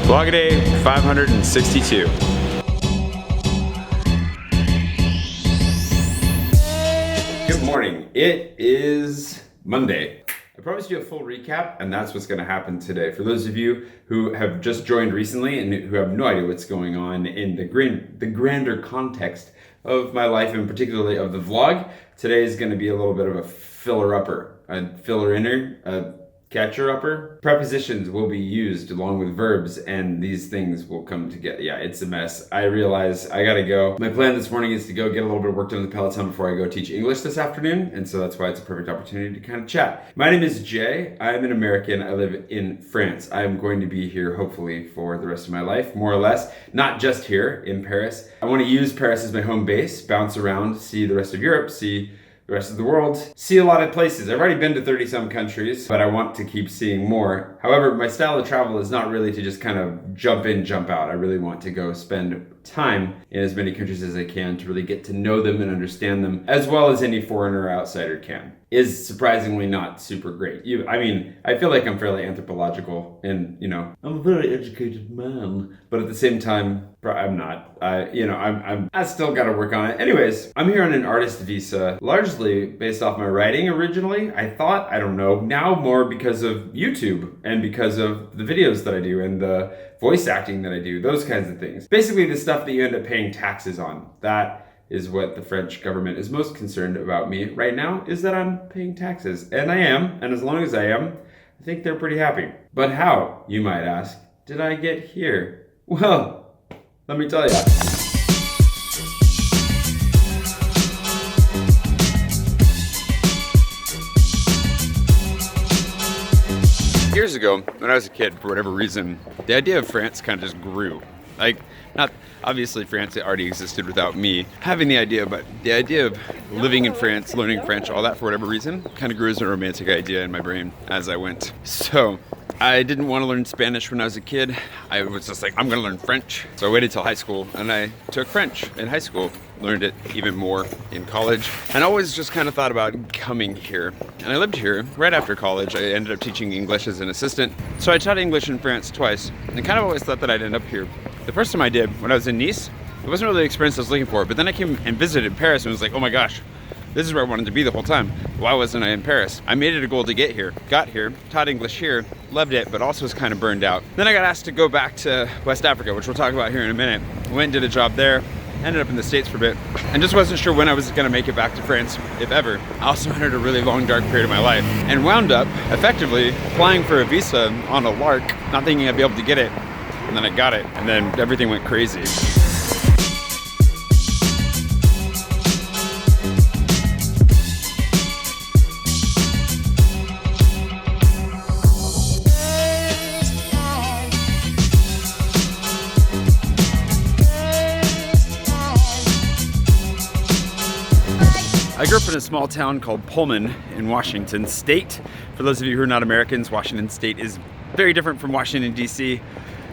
Vlog-a-day 562. Good morning. It is Monday. I promised you a full recap, and that's what's going to happen today. For those of you who have just joined recently and who have no idea what's going on in the grander context of my life, and particularly of the vlog, today is going to be a little bit of a filler-upper, a filler-inner, a catcher-upper. Prepositions will be used along with verbs, and these things will come together. Yeah, it's a mess. I realize I gotta go. My plan this morning is to go get a little bit of work done in the Peloton before I go teach English this afternoon, and so that's why it's a perfect opportunity to kind of chat. My name is Jay. I'm an American. I live in France. I'm going to be here hopefully for the rest of my life, more or less. Not just here in Paris. I want to use Paris as my home base, bounce around, see the rest of Europe, see the rest of the world, see a lot of places. I've already been to 30-some countries, but I want to keep seeing more. However, my style of travel is not really to just kind of jump in, jump out. I really want to go spend time in as many countries as I can to really get to know them and understand them, as well as any foreigner or outsider can. Is surprisingly not super great. I mean, I feel like I'm fairly anthropological and, you know, I'm a very educated man, but at the same time, I'm not. I still gotta work on it. Anyways, I'm here on an artist visa, largely based off my writing originally. I thought, I don't know, now more because of YouTube and because of the videos that I do and the voice acting that I do, those kinds of things. Basically the stuff that you end up paying taxes on. That is what the French government is most concerned about me right now, is that I'm paying taxes. And I am, and as long as I am, I think they're pretty happy. But how, you might ask, did I get here? Well, let me tell you. Years ago, when I was a kid, for whatever reason, the idea of France kind of just grew. Like, not obviously France already existed without me having the idea, but the idea of living in France, learning French, all that for whatever reason, kind of grew as a romantic idea in my brain as I went. So I didn't want to learn Spanish when I was a kid. I was just like, I'm gonna learn French. So I waited till high school and I took French in high school, learned it even more in college, and always just kind of thought about coming here. And I lived here right after college. I ended up teaching English as an assistant. So I taught English in France twice and kind of always thought that I'd end up here. The first time I did, when I was in Nice, it wasn't really the experience I was looking for, but then I came and visited Paris and was like, oh my gosh, this is where I wanted to be the whole time. Why wasn't I in Paris? I made it a goal to get here, got here, taught English here, loved it, but also was kind of burned out. Then I got asked to go back to West Africa, which we'll talk about here in a minute. Went and did a job there, ended up in the States for a bit, and just wasn't sure when I was gonna make it back to France, if ever. I also entered a really long, dark period of my life, and wound up effectively applying for a visa on a lark, not thinking I'd be able to get it, and then I got it, and then everything went crazy. I grew up in a small town called Pullman in Washington State. For those of you who are not Americans, Washington State is very different from Washington, D.C.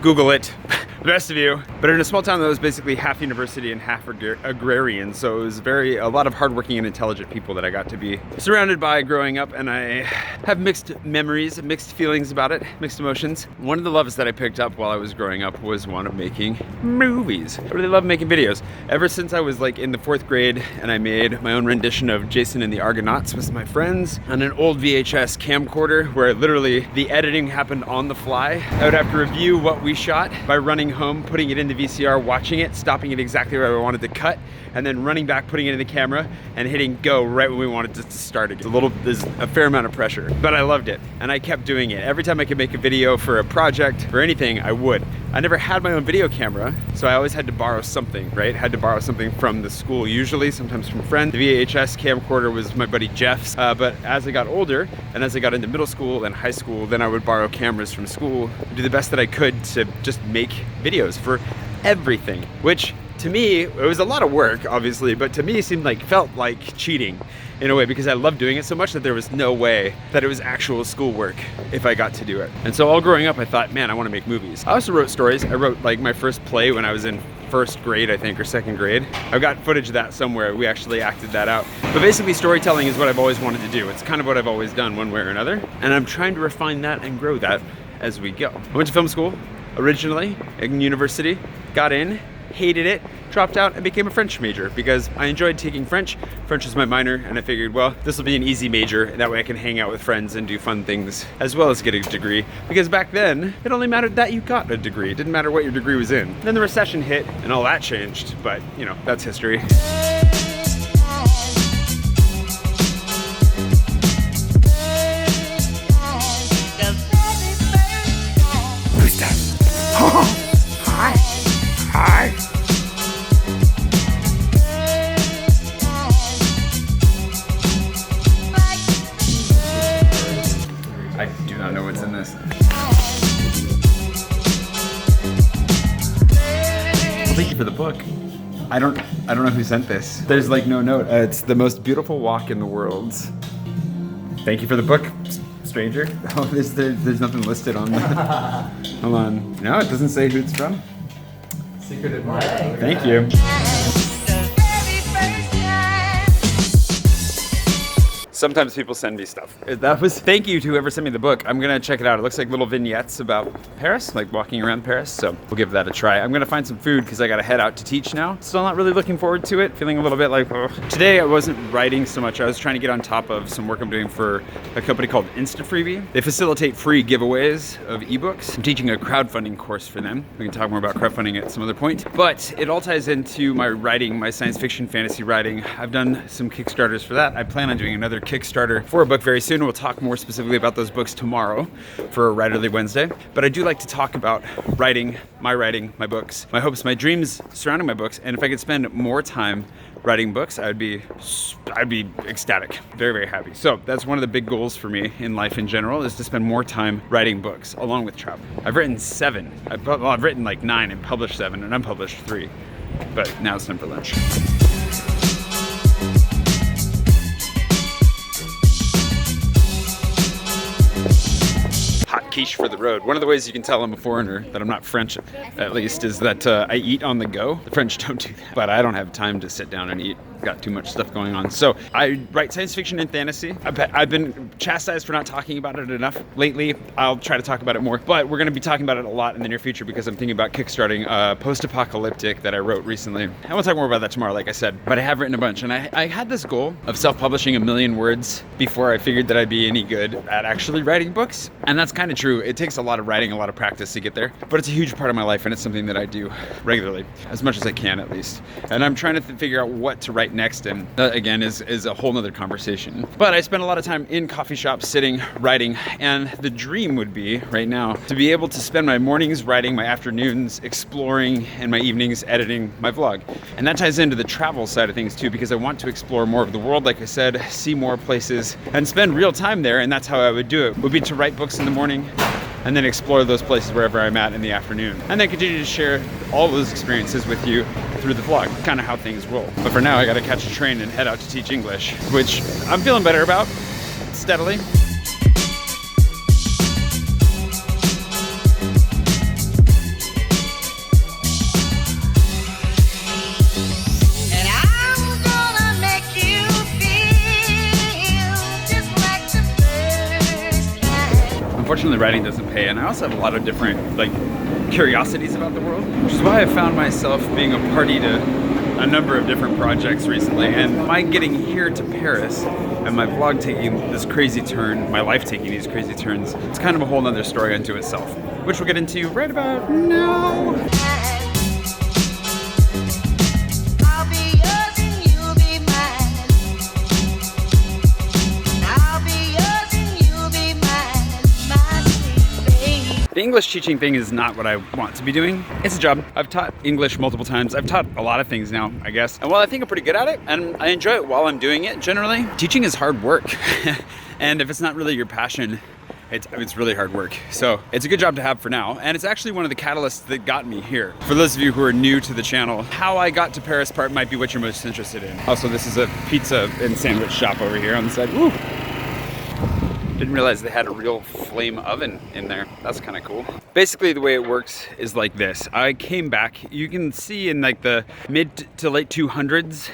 Google it, the rest of you. But in a small town that was basically half university and half agrarian, so it was a lot of hardworking and intelligent people that I got to be surrounded by growing up, and I have mixed memories, mixed feelings about it, mixed emotions. One of the loves that I picked up while I was growing up was one of making movies. I really love making videos. Ever since I was like in the 4th grade and I made my own rendition of Jason and the Argonauts with my friends on an old VHS camcorder where literally the editing happened on the fly. I would have to review what we shot by running home, putting it into VCR, watching it, stopping it exactly where I wanted to cut, and then running back, putting it in the camera, and hitting go right when we wanted to start again. There's a fair amount of pressure, but I loved it, and I kept doing it. Every time I could make a video for a project or anything, I would. I never had my own video camera, so I always had to borrow something, right? Had to borrow something from the school usually, sometimes from friends. The VHS camcorder was my buddy Jeff's, but as I got older, and as I got into middle school and high school, then I would borrow cameras from school, do the best that I could to just make videos for everything, which to me, it was a lot of work, obviously, but to me felt like cheating in a way, because I loved doing it so much that there was no way that it was actual schoolwork if I got to do it. And so all growing up, I thought, man, I want to make movies. I also wrote stories. I wrote like my first play when I was in 1st grade, I think, or 2nd grade. I've got footage of that somewhere. We actually acted that out. But basically, storytelling is what I've always wanted to do. It's kind of what I've always done one way or another. And I'm trying to refine that and grow that as we go. I went to film school. originally in university, got in, hated it, dropped out, and became a French major because I enjoyed taking French. French was my minor, and I figured, well, this will be an easy major, and that way I can hang out with friends and do fun things, as well as get a degree. Because back then, it only mattered that you got a degree. It didn't matter what your degree was in. Then the recession hit, and all that changed, but, you know, that's history. Who's that? Hi. Hi. I do not know what's in this. Thank you for the book. I don't know who sent this. There's like no note. It's the most beautiful walk in the world. Thank you for the book, stranger. Oh, there's nothing listed on that. Hold on. No, it doesn't say who it's from. Secret admirer. Thank you. Sometimes people send me stuff. Thank you to whoever sent me the book. I'm gonna check it out. It looks like little vignettes about Paris, like walking around Paris. So we'll give that a try. I'm gonna find some food because I gotta head out to teach now. Still not really looking forward to it. Feeling a little bit like, ugh. Today I wasn't writing so much. I was trying to get on top of some work I'm doing for a company called InstaFreebie. They facilitate free giveaways of ebooks. I'm teaching a crowdfunding course for them. We can talk more about crowdfunding at some other point. But it all ties into my writing, my science fiction fantasy writing. I've done some Kickstarters for that. I plan on doing another Kickstarter for a book very soon. We'll talk more specifically about those books tomorrow for Writerly Wednesday. But I do like to talk about writing, my books, my hopes, my dreams surrounding my books. And if I could spend more time writing books, I'd be ecstatic, very, very happy. So that's one of the big goals for me in life in general, is to spend more time writing books along with travel. I've written 7. I've written like 9 and published 7 and unpublished 3. But now it's time for lunch. Quiche for the road. One of the ways you can tell I'm a foreigner, that I'm not French at least, is that I eat on the go. The French don't do that, but I don't have time to sit down and eat. Got too much stuff going on. So I write science fiction and fantasy. I've been chastised for not talking about it enough lately. I'll try to talk about it more, but we're going to be talking about it a lot in the near future because I'm thinking about kickstarting a post-apocalyptic that I wrote recently. And we'll talk more about that tomorrow, like I said, but I have written a bunch, and I had this goal of self-publishing 1,000,000 words before I figured that I'd be any good at actually writing books. And that's kind of true. It takes a lot of writing, a lot of practice to get there, but it's a huge part of my life, and it's something that I do regularly, as much as I can at least. And I'm trying to figure out what to write next, and that again is a whole nother conversation. But I spend a lot of time in coffee shops sitting, writing, and the dream would be right now to be able to spend my mornings writing, my afternoons exploring, and my evenings editing my vlog. And that ties into the travel side of things too, because I want to explore more of the world, like I said, see more places, and spend real time there. And that's how I would do it, would be to write books in the morning, and then explore those places wherever I'm at in the afternoon. And then continue to share all those experiences with you through the vlog, kind of how things roll. But for now, I gotta catch a train and head out to teach English, which I'm feeling better about, steadily. Unfortunately, writing doesn't pay, and I also have a lot of different curiosities about the world, which is why I found myself being a party to a number of different projects recently. And my getting here to Paris and my vlog taking this crazy turn, my life taking these crazy turns, it's kind of a whole nother story unto itself, which we'll get into right about now. The English teaching thing is not what I want to be doing. It's a job. I've taught English multiple times. I've taught a lot of things now, I guess. And while I think I'm pretty good at it, and I enjoy it while I'm doing it generally, teaching is hard work. And if it's not really your passion, it's really hard work. So it's a good job to have for now. And it's actually one of the catalysts that got me here. For those of you who are new to the channel, how I got to Paris part might be what you're most interested in. Also, this is a pizza and sandwich shop over here on the side. Woo. Didn't realize they had a real flame oven in there. That's kind of cool. Basically, the way it works is like this. I came back, you can see in like the mid to late 200s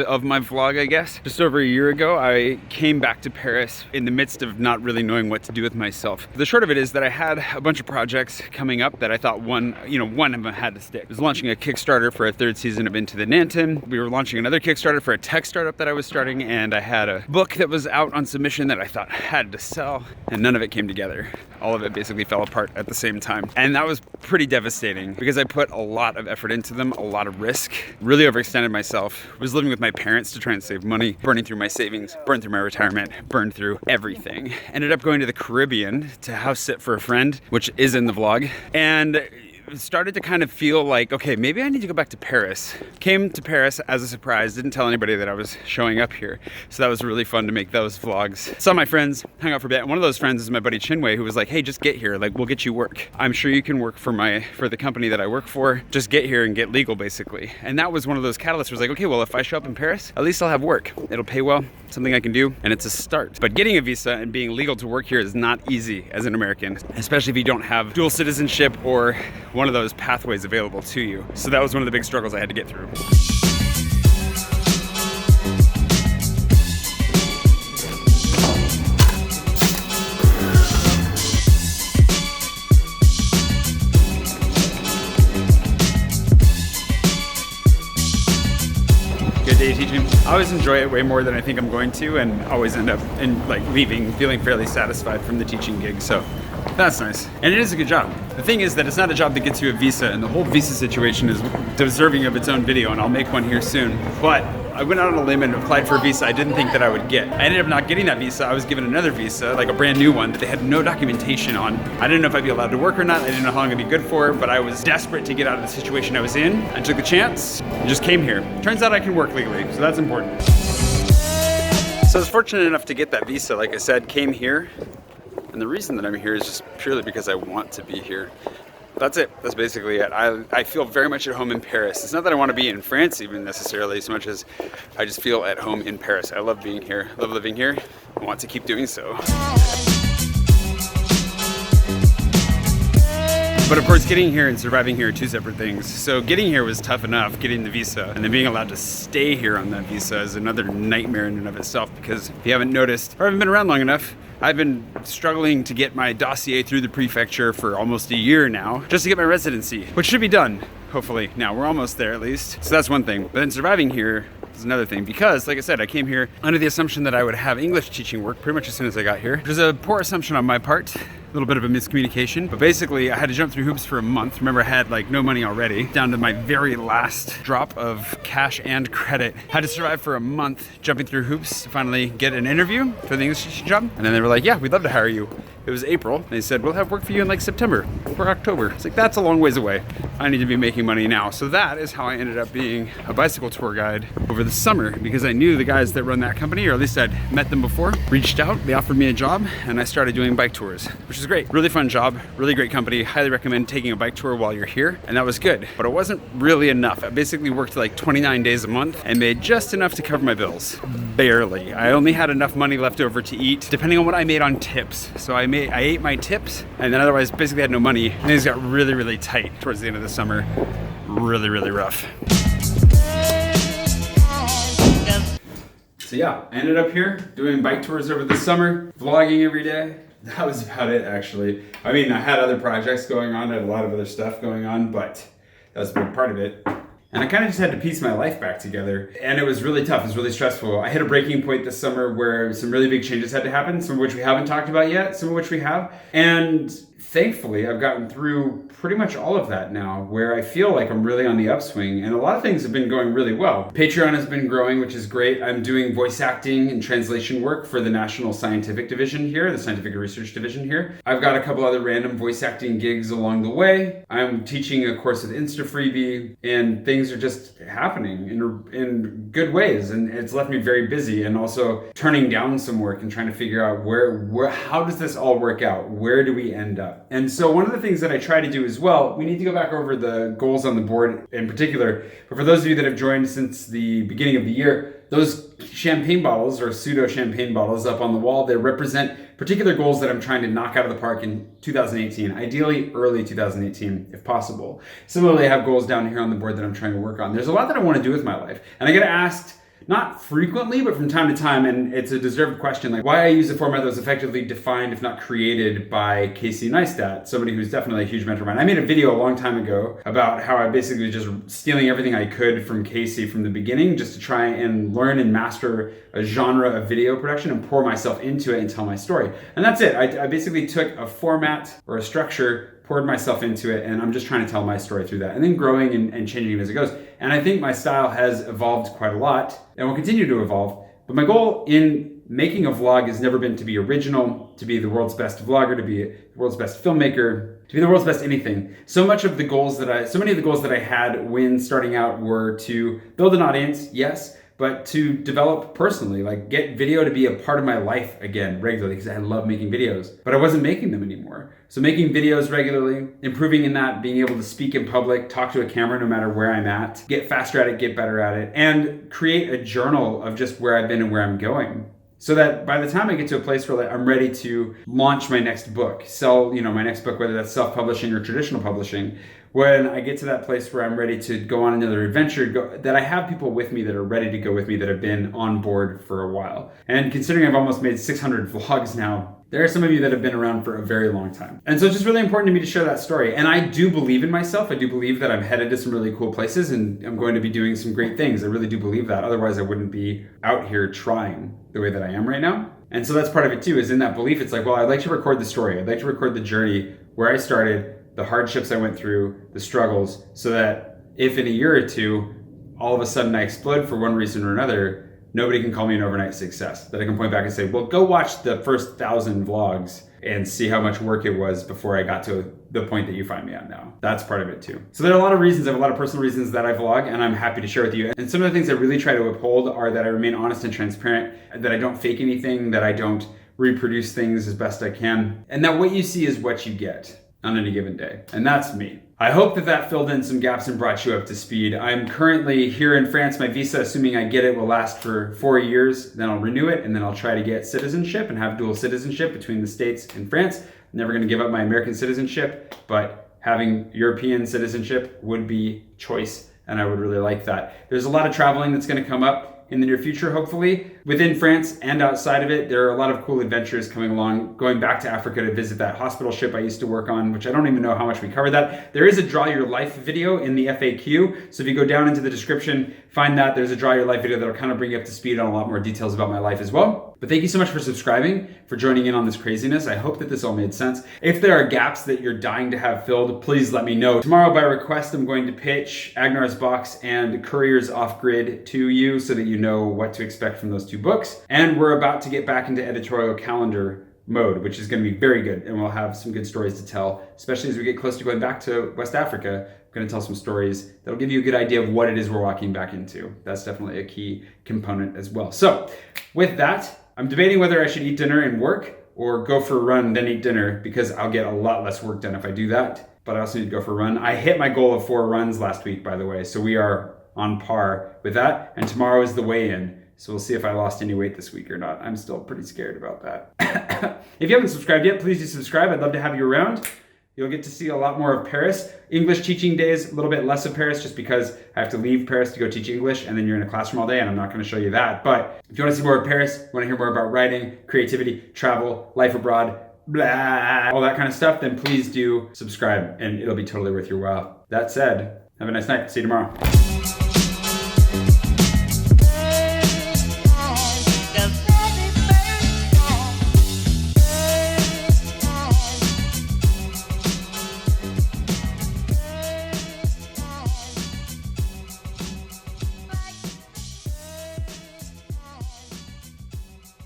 of my vlog, I guess. Just over a year ago, I came back to Paris in the midst of not really knowing what to do with myself. The short of it is that I had a bunch of projects coming up that I thought one of them had to stick. I was launching a Kickstarter for a third season of Into the Nanton. We were launching another Kickstarter for a tech startup that I was starting, and I had a book that was out on submission that I thought had to sell, and none of it came together. All of it basically fell apart at the same time. And that was pretty devastating because I put a lot of effort into them, a lot of risk, really overextended myself, was living with my parents to try and save money, burning through my savings, burned through my retirement, burned through everything. Ended up going to the Caribbean to house sit for a friend, which is in the vlog, and started to kind of feel like, okay, maybe I need to go back to Paris. Came to Paris as a surprise, didn't tell anybody that I was showing up here. So that was really fun to make those vlogs. Saw my friends, hung out for a bit. And one of those friends is my buddy Chinwei, who was like, hey, just get here, like we'll get you work. I'm sure you can work for the company that I work for. Just get here and get legal, basically. And that was one of those catalysts where I was like, okay, well, if I show up in Paris, at least I'll have work. It'll pay well, something I can do, and it's a start. But getting a visa and being legal to work here is not easy as an American, especially if you don't have dual citizenship or one of those pathways available to you. So that was one of the big struggles I had to get through. Good day teaching. I always enjoy it way more than I think I'm going to, and always end up leaving feeling fairly satisfied from the teaching gig. So that's nice. And it is a good job. The thing is that it's not a job that gets you a visa, and the whole visa situation is deserving of its own video, and I'll make one here soon. But I went out on a limb and applied for a visa I didn't think that I would get. I ended up not getting that visa. I was given another visa, like a brand new one that they had no documentation on. I didn't know if I'd be allowed to work or not. I didn't know how long it'd be good for, but I was desperate to get out of the situation I was in. I took the chance and just came here. Turns out I can work legally, so that's important. So I was fortunate enough to get that visa, like I said, came here. And the reason that I'm here is just purely because I want to be here. That's it. That's basically it. I feel very much at home in Paris. It's not that I want to be in France even necessarily, so much as I just feel at home in Paris. I love being here. I love living here. I want to keep doing so. But of course, getting here and surviving here are two separate things. So getting here was tough enough, getting the visa, and then being allowed to stay here on that visa is another nightmare in and of itself, because if you haven't noticed, or haven't been around long enough, I've been struggling to get my dossier through the prefecture for almost a year now, just to get my residency, which should be done, hopefully. Now, we're almost there at least. So that's one thing. But then surviving here is another thing, because like I said, I came here under the assumption that I would have English teaching work pretty much as soon as I got here. It was a poor assumption on my part. A little bit of a miscommunication, but basically I had to jump through hoops for a month. Remember, I had like no money already, down to my very last drop of cash and credit. Had to survive for a month jumping through hoops to finally get an interview for the English teaching job. And then they were like, yeah, we'd love to hire you. It was April. They said, we'll have work for you in like September or October. It's like, that's a long ways away. I need to be making money now. So that is how I ended up being a bicycle tour guide over the summer, because I knew the guys that run that company, or at least I'd met them before, reached out, they offered me a job, and I started doing bike tours, which is great. Really fun job, really great company. Highly recommend taking a bike tour while you're here. And that was good, but it wasn't really enough. I basically worked like 29 days a month and made just enough to cover my bills. Barely. I only had enough money left over to eat, depending on what I made on tips. So I ate my tips, and then otherwise basically had no money. And things got really, really tight towards the end of the summer. Really, really rough. So yeah, I ended up here doing bike tours over the summer, vlogging every day. That was about it, actually. I mean, I had other projects going on, I had a lot of other stuff going on, but that was a big part of it. And I kind of just had to piece my life back together. And it was really tough, it was really stressful. I hit a breaking point this summer where some really big changes had to happen, some of which we haven't talked about yet, some of which we have. And thankfully, I've gotten through pretty much all of that now, where I feel like I'm really on the upswing, and a lot of things have been going really well. Patreon has been growing, which is great. I'm doing voice acting and translation work for the National Scientific Division here, the Scientific Research Division here. I've got a couple other random voice acting gigs along the way. I'm teaching a course with InstaFreebie, and things are just happening in good ways, and it's left me very busy, and also turning down some work and trying to figure out how does this all work out? Where do we end up? And so one of the things that I try to do as well, we need to go back over the goals on the board in particular, but for those of you that have joined since the beginning of the year, those champagne bottles, or pseudo champagne bottles up on the wall, they represent particular goals that I'm trying to knock out of the park in 2018, ideally early 2018 if possible. Similarly, I have goals down here on the board that I'm trying to work on. There's a lot that I want to do with my life, and I get asked not frequently, but from time to time, and it's a deserved question, like why I use a format that was effectively defined, if not created, by Casey Neistat, somebody who's definitely a huge mentor of mine. I made a video a long time ago about how I basically was just stealing everything I could from Casey from the beginning, just to try and learn and master a genre of video production and pour myself into it and tell my story. And that's it. I basically took a format or a structure, poured myself into it, and I'm just trying to tell my story through that, and then growing and changing it as it goes. And I think my style has evolved quite a lot and will continue to evolve. But my goal in making a vlog has never been to be original, to be the world's best vlogger, to be the world's best filmmaker, to be the world's best anything. So many of the goals that I had when starting out were to build an audience, yes, but to develop personally, like get video to be a part of my life again regularly, because I love making videos, but I wasn't making them anymore. So making videos regularly, improving in that, being able to speak in public, talk to a camera no matter where I'm at, get faster at it, get better at it, and create a journal of just where I've been and where I'm going. So that by the time I get to a place where I'm ready to launch my next book, sell, my next book, whether that's self-publishing or traditional publishing, when I get to that place where I'm ready to go on another adventure, that I have people with me that are ready to go with me, that have been on board for a while. And considering I've almost made 600 vlogs now, there are some of you that have been around for a very long time. And so it's just really important to me to share that story. And I do believe in myself. I do believe that I'm headed to some really cool places and I'm going to be doing some great things. I really do believe that. Otherwise, I wouldn't be out here trying the way that I am right now. And so that's part of it too, is in that belief. It's like, well, I'd like to record the story. I'd like to record the journey, where I started, the hardships I went through, the struggles, so that if in a year or two, all of a sudden I explode for one reason or another, nobody can call me an overnight success. That I can point back and say, well, go watch the first 1,000 vlogs and see how much work it was before I got to the point that you find me at now. That's part of it too. So there are a lot of reasons, I have a lot of personal reasons that I vlog, and I'm happy to share with you. And some of the things I really try to uphold are that I remain honest and transparent, that I don't fake anything, that I don't reproduce things as best I can, and that what you see is what you get on any given day. And that's me. I hope that filled in some gaps and brought you up to speed. I'm currently here in France. My visa, assuming I get it, will last for 4 years. Then I'll renew it, and then I'll try to get citizenship and have dual citizenship between the States and France. I'm never gonna give up my American citizenship, but having European citizenship would be choice, and I would really like that. There's a lot of traveling that's gonna come up in the near future, hopefully. Within France and outside of it, there are a lot of cool adventures coming along. Going back to Africa to visit that hospital ship I used to work on, which I don't even know how much we covered that. There is a Draw Your Life video in the FAQ. So if you go down into the description, find that. There's a Draw Your Life video that'll kind of bring you up to speed on a lot more details about my life as well. But thank you so much for subscribing, for joining in on this craziness. I hope that this all made sense. If there are gaps that you're dying to have filled, please let me know. Tomorrow, by request, I'm going to pitch Agnar's Box and Courier's Off Grid to you so that you know what to expect from those two books. And we're about to get back into editorial calendar mode, which is going to be very good. And we'll have some good stories to tell, especially as we get close to going back to West Africa. I'm going to tell some stories that'll give you a good idea of what it is we're walking back into. That's definitely a key component as well. So with that, I'm debating whether I should eat dinner and work or go for a run, then eat dinner, because I'll get a lot less work done if I do that. But I also need to go for a run. I hit my goal of 4 runs last week, by the way. So we are on par with that. And tomorrow is the weigh-in. So we'll see if I lost any weight this week or not. I'm still pretty scared about that. If you haven't subscribed yet, please do subscribe. I'd love to have you around. You'll get to see a lot more of Paris. English teaching days, a little bit less of Paris, just because I have to leave Paris to go teach English, and then you're in a classroom all day, and I'm not going to show you that. But if you want to see more of Paris, want to hear more about writing, creativity, travel, life abroad, blah, all that kind of stuff, then please do subscribe, and it'll be totally worth your while. That said, have a nice night. See you tomorrow.